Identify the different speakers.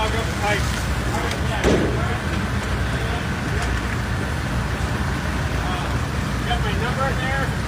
Speaker 1: clog up the pipe. Got my number in there.